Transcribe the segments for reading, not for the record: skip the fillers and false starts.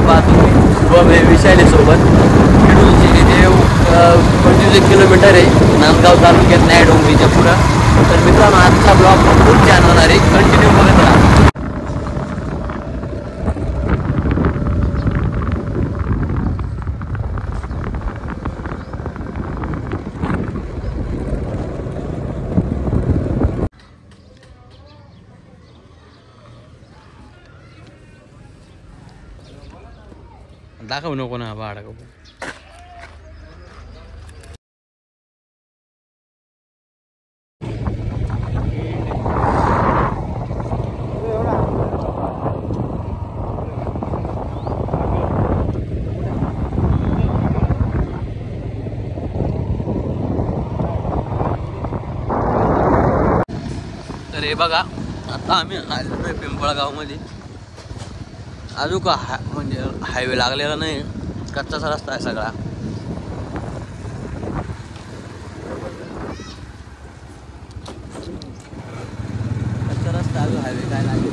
तुम्ही शुभम हे विशाली सोबत देव 25 किलोमीटर आहे नांदगाव तालुक्यात न्याय डोंगरीच्या पुढं. तर मित्रांनो आजचा ब्लॉग खूप छान होणार आहे, कंटिन्यू बघत राहा. दाखवू नको ना भाडा का तर हे बघा आता आम्ही आलेलो पिंपळगाव मध्ये. अजून का म्हणजे हायवे लागलेला नाही, कच्चाचा रस्ता आहे सगळा. कच्चा रस्ता अजून हायवे काय लागेल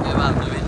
हे बघा तुम्ही.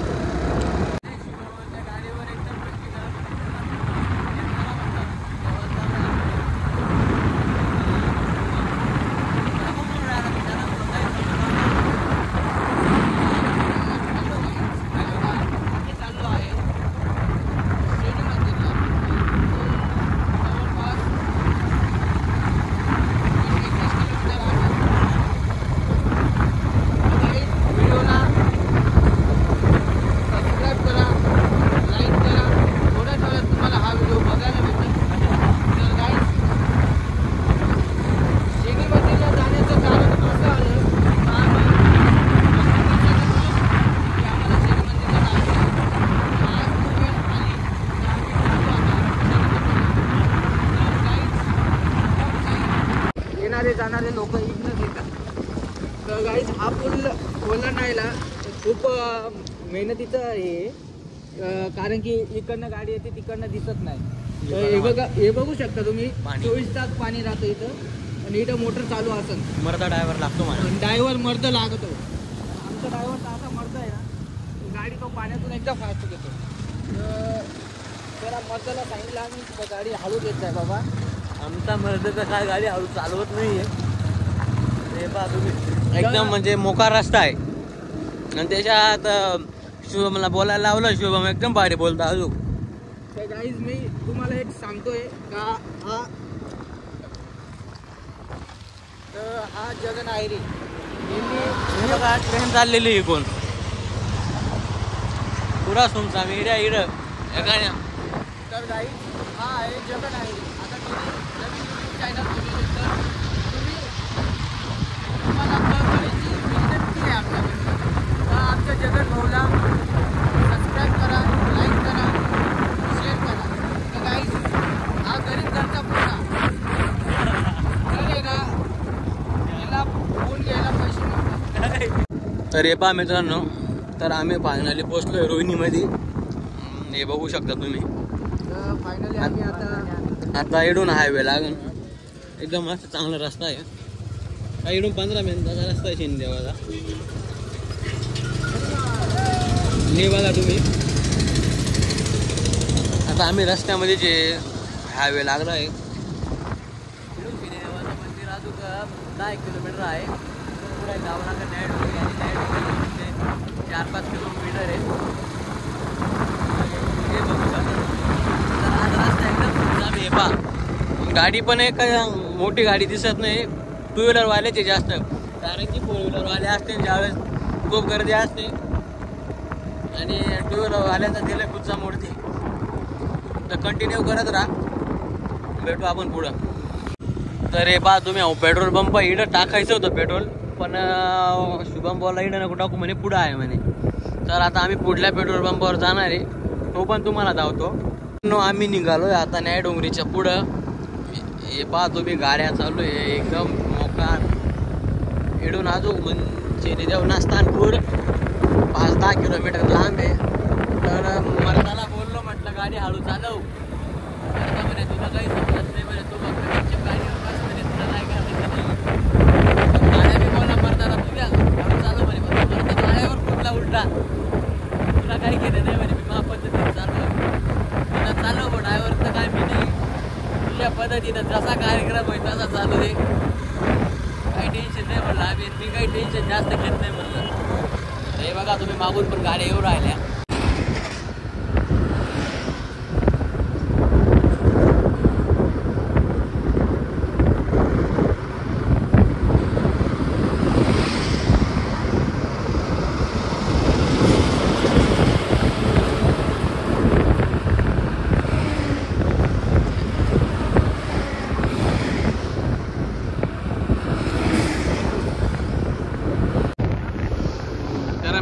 जाणारे लोक इकडनं येतात. तर गाईज हा पूल ओलांडायला खूप मेहनतीचं आहे, कारण की इकडनं गाडी येते तिकडनं दिसत नाही. तर हे बघू शकता तुम्ही, 24 तास पाणी राहतं इथं आणि इथं मोटर चालू असेल. मर्दा ड्रायव्हर लागतो मला, ड्रायव्हर मर्द लागतो. आमचा ड्रायव्हर तर असा मर्द आहे ना, गाडी तो पाण्यातून एकदम फास्ट घेतो. तर मर्दाला सांगितलं आम्ही गाडी हळू घेत जाय बाबा. आमचा मर्द तर काय गाडी हळू चालवत नाहीये. हे पहा तुम्ही एकदम म्हणजे मोकार रस्ता आहे आणि त्याच्यात शुभमला बोलायला लावलं. शुभम एकदम भारी बोलता अजून. तर गाईज मी तुम्हाला एक सांगतोय का हा जगन आयरी बघा ट्रेन चाललेली कोण पुरा सुमसा मीडिया इड. तर गाईज हा आहे जगन आयरी. आता नवीन यूट्यूब चॅनल तुम्ही तुम्हाला विनंती आहे आपल्याकडे, आमच्या जगन भाऊला सबस्क्राईब करा, लाईक करा, शेअर करा. तर गाईज हा गरीब घरचा पोरा ना, याला फोन घ्यायला पैसे नव्हते. तर हे पहा मित्रांनो, तर आम्ही फायनली पोचलोय रोहिणीमध्ये. हे बघू शकता तुम्ही. तर फायनली आम्ही आता इडून हायवे लागून एकदम मस्त चांगला रस्ता आहे. इडून 15 मिनिटाचा रस्ता आहे शिंदेवाला. हे बघा तुम्ही, आता आम्ही रस्त्यामध्ये जे हायवे लागला आहे इडून शिंदेवाला मंदिर अजून 10 किलोमीटर आहे. पुढे जावं लागेल न्याय डोंगरी आणि न्याय डोंगरी 4-5 किलोमीटर आहे. हे बघू शकता. तर आज रस्ता एकदम आम्ही हे पहा, गाडी पण एक मोठी गाडी दिसत नाही. 2 व्हीलरवाल्याचे जास्त, कारण की 4 व्हीलरवाले असते ज्यावेळेस खूप गर्दी असते आणि 2 व्हीलरवाल्याचा दिलं खुदचा मोडते. तर कंटिन्यू करत राहा, भेटू आपण पुढं. तर हे पहा तुम्ही, पेट्रोल पंप इकडं टाकायचं होतं पेट्रोल, पण शुभम बोलला इकडं नको टाकू म्हणे, पुढं आहे म्हणे. तर आता आम्ही पुढल्या पेट्रोल पंपावर जाणार आहे, तो पण तुम्हाला धावतो. आम्ही निघालो आहे आता न्याय डोंगरीच्या पुढं. हे पहा तुम्ही, गाड्या चालू आहे एकदम मोकार. इडून अजून म्हणजे देवनास्थानपूर 5-10 किलोमीटर लांब आहे. तर मला बोललो, म्हटलं गाडी हळू चालव. म्हणे तुला काही समजत नाही म्हणे, तू गाडीवर बस म्हणे, तुला काय करायचं. गाड्या मी बोलला मरताना तुझ्या हळू चालव म्हणे, मरता गाड्यावर कुठला उलटा, तुला काही केलं नाही म्हणे, मी पद्धतीने चालू. तिथं जसा कार्यक्रम होईल तसा चालू आहे, काही टेन्शन नाही म्हणलं आम्ही. मी काही टेन्शन जास्त घेत नाही म्हणलं. हे बघा तुम्ही मागून पण गाड्या येऊ राहिल्या.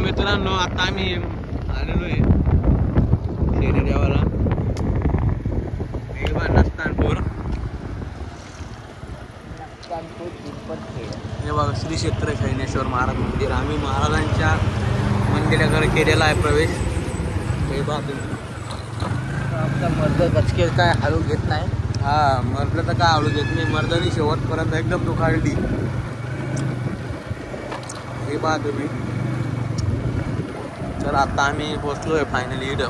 मित्रांनो आता आम्ही आलेलो आहे शेरी देवाला, नसतानपूर. हे बघा श्री क्षेत्र खैनेश्वर महाराज मंदिर. आम्ही महाराजांच्या मंदिराकडे केलेला आहे प्रवेश. हे बघा तुम्ही. आमचा मर्द गचके काय हळू घेत नाही. हा मर्द तर काय हळू घेत नाही, मर्दानी शेवटपर्यंत एकदम दुखाळली. हे बघा तुम्ही. तर आता आम्ही पोचलो आहे फायनली इथं.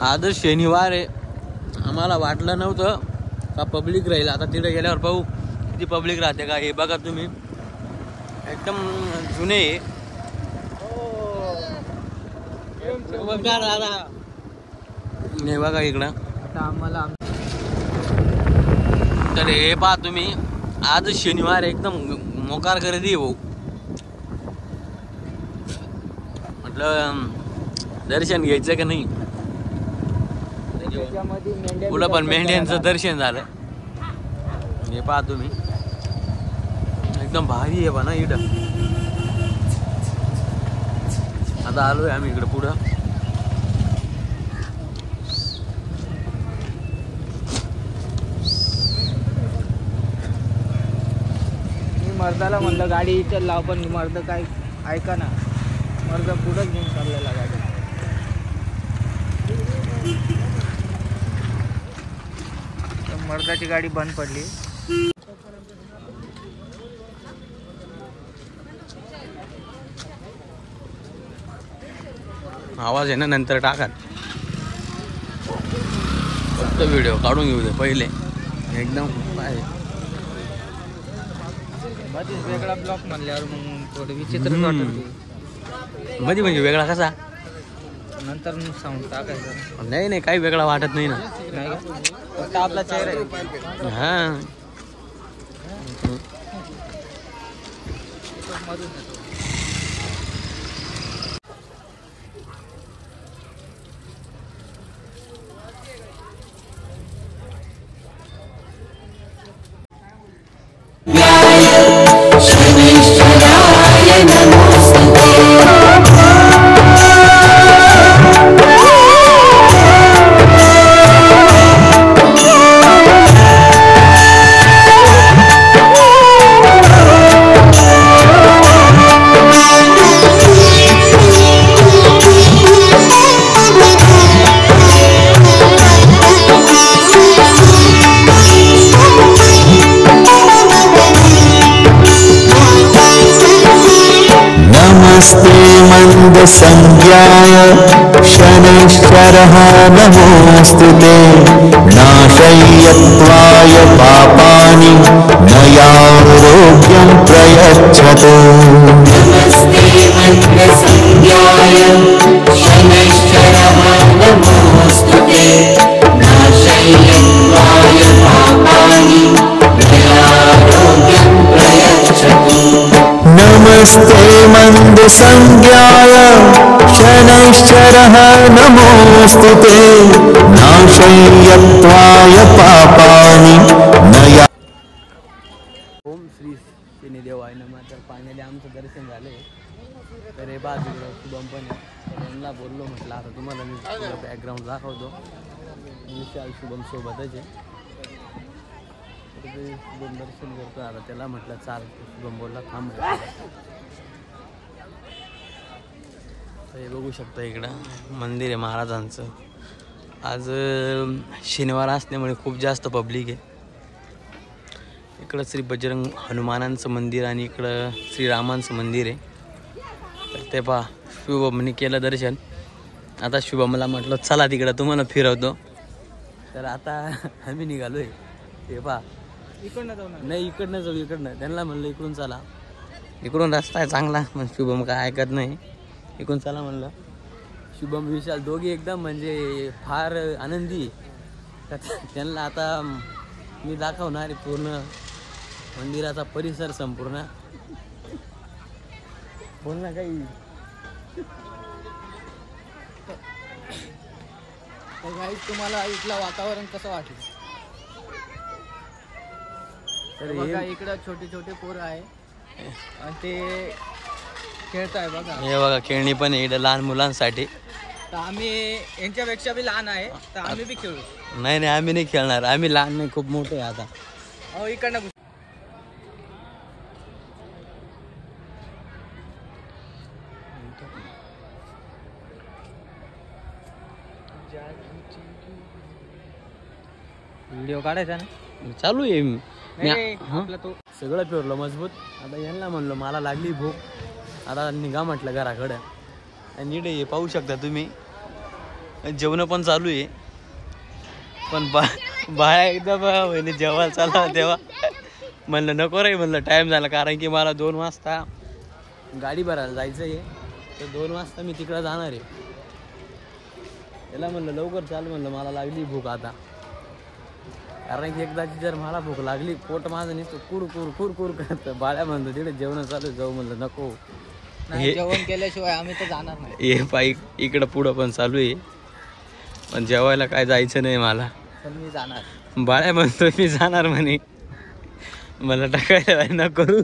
आज शनिवार आहे. आम्हाला वाटलं नव्हतं का पब्लिक राहील. आता तिथे गेल्यावर पाहू किती पब्लिक राहते का. हे बघा तुम्ही एकदम जुने हे बघा इकडं. आता आम्हाला तर हे पहा तुम्ही, आज शनिवार एकदम मोकार गर्दी आहे भाऊ. म्हटलं दर्शन घ्यायचं का नाही. पुढं पण मेंढ्यांचं दर्शन झालं. हे पहा तुम्ही एकदम भारी आहे ना इकडं. आता आलोय आम्ही इकडं पुढं. मर्दाला म्हणलं गाडी इथं लाव, पण मर्द काय ऐका ना. मर्द पुढंच घेऊन चाललेला गाडी. मर्दाची गाडी बंद पडली. आवाज आहे ना नंतर टाका, फक्त व्हिडिओ काढून घेऊ दे पहिले. एकदम मध्येच वेगळा ब्लॉक म्हणल्यावर मग थोडं विचित्र वाटत. मध्ये म्हणजे वेगळा कसा. नंतर मग साऊंड टाकायचं. नाही नाही काही वेगळा वाटत नाही ना. नाही फक्त आपला चेहरा आहे. हा संज्ञाय शनैश्चरः नमोऽस्तुते नाशय्यत्वाय पापानि नयारोग्यं प्रयच्छतु नमस्ते मन्दसंज्ञाय शनैश्चरः नमोऽस्तुते नाशय्यत्वाय पापानि नयारोग्यं प्रयच्छतु नमस्ते मन्दसंज्ञाय शनैश्चरः नमोऽस्तुते नाशय्यत्वाय पापानि नया. ओम श्री शनिदेवाय नमः. तर फायनली आमचं दर्शन झालंय. तर हे बाद शुभम पण यांना बोललो म्हटलं आता तुम्हाला मी बॅकग्राऊंड दाखवतो. विशाल शुभम सोबतच आहे. शुभम दर्शन करतो आता. त्याला म्हटलं चाल. शुभम बोलला थांब. हे बघू शकता इकडं मंदिर आहे महाराजांचं. आज शनिवार असल्यामुळे खूप जास्त पब्लिक आहे. इकडं श्री बजरंग हनुमानांचं मंदिर आणि इकडं श्रीरामांचं मंदिर आहे. तर ते पहा शुभमनी केलं दर्शन. आता शुभमला म्हटलं चला तिकडं तुम्हाला फिरवतो. तर आता आम्ही निघालोय. हे पहा इकडनं जाऊ ना. नाही इकडनं जाऊ इकडनं. त्यांना म्हणलं इकडून चला, इकडून रस्ता आहे चांगला. मग शुभम काय ऐकत नाही, इकडून चला म्हणलं. शुभम विशाल दोघे एकदम म्हणजे फार आनंदी. त्यांना आता मी दाखवणार आहे पूर्ण मंदिराचा परिसर संपूर्ण. बोल ना काही. तर गाईज तुम्हाला इथलं वातावरण कसं वाटलं? तर बघा इकडं छोटे छोटे पोरं आहे आणि ते खेळत आहे बघा. हे बघा खेळणी पण आहे इकडे लहान मुलांसाठी. तर आम्ही यांच्यापेक्षा बी लहान आहे तर आम्ही बी खेळू. नाही नाही आम्ही नाही खेळणार, आम्ही लहान नाही, खूप मोठे आहे आता. अहो इकडनं व्हिडिओ काढायचा ना, चालू आहे मी. नाही, हं? आपला तो सगळं फिरलो मजबूत. आता यांना म्हणलो मला लागली भूक, आता निघा म्हटलं घराकडं. आणि नीट हे पाहू शकता तुम्ही, जेवण पण चालू आहे. पण बाया एकदम म्हणजे जेवायला चालला तेव्हा म्हणलं नको रे, म्हणलं टाईम झाला. कारण की मला 2 वाजता गाडी भरायला जायचं आहे. तर 2 वाजता मी तिकडं जाणार आहे. त्याला म्हणलं लवकर चाल, म्हणलं मला लागली भूक आता. कारण की एकदाची जर मला भूक लागली, पोट माझं नुसतं कुर कुर कुर करतं. बाळ्या म्हणतो तिकडे जेवण चालू, जाऊ म्हणलं नको. नाही, जेवण केल्याशिवाय आम्ही तर जाणार नाही. हे पायी इकडं पुढं पण चालू आहे, पण जेवायला काय जायचं नाही मला. तर मी जाणार. बाळ्या म्हणतो मी जाणार म्हणे, मला टाकायला न करू.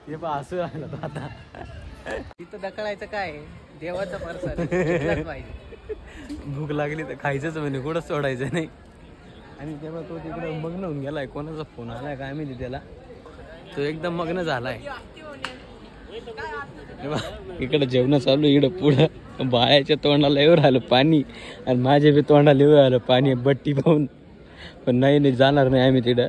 हे पा असं राहिलं तो आता. तिथं ढकलायचं काय आहे? देवाचा परसर पाहिजे. भूक लागली तर खायचंच म्हणे, कुठं सोडायचं नाही. आणि तेव्हा तो तिकडं मग्न होऊन गेलाय. कोणाचा फोन आलाय काय माहिती त्याला, तो एकदम मग्न झालाय. इकडं जेवण चालू, इकडं पुढं बाळ्याच्या तोंडाला येऊ राहिलं पाणी आणि माझ्या बी तोंडाला येऊ राहिलं पाणी बट्टी पाहून. पण नाही जाणार नाही आम्ही तिकडं.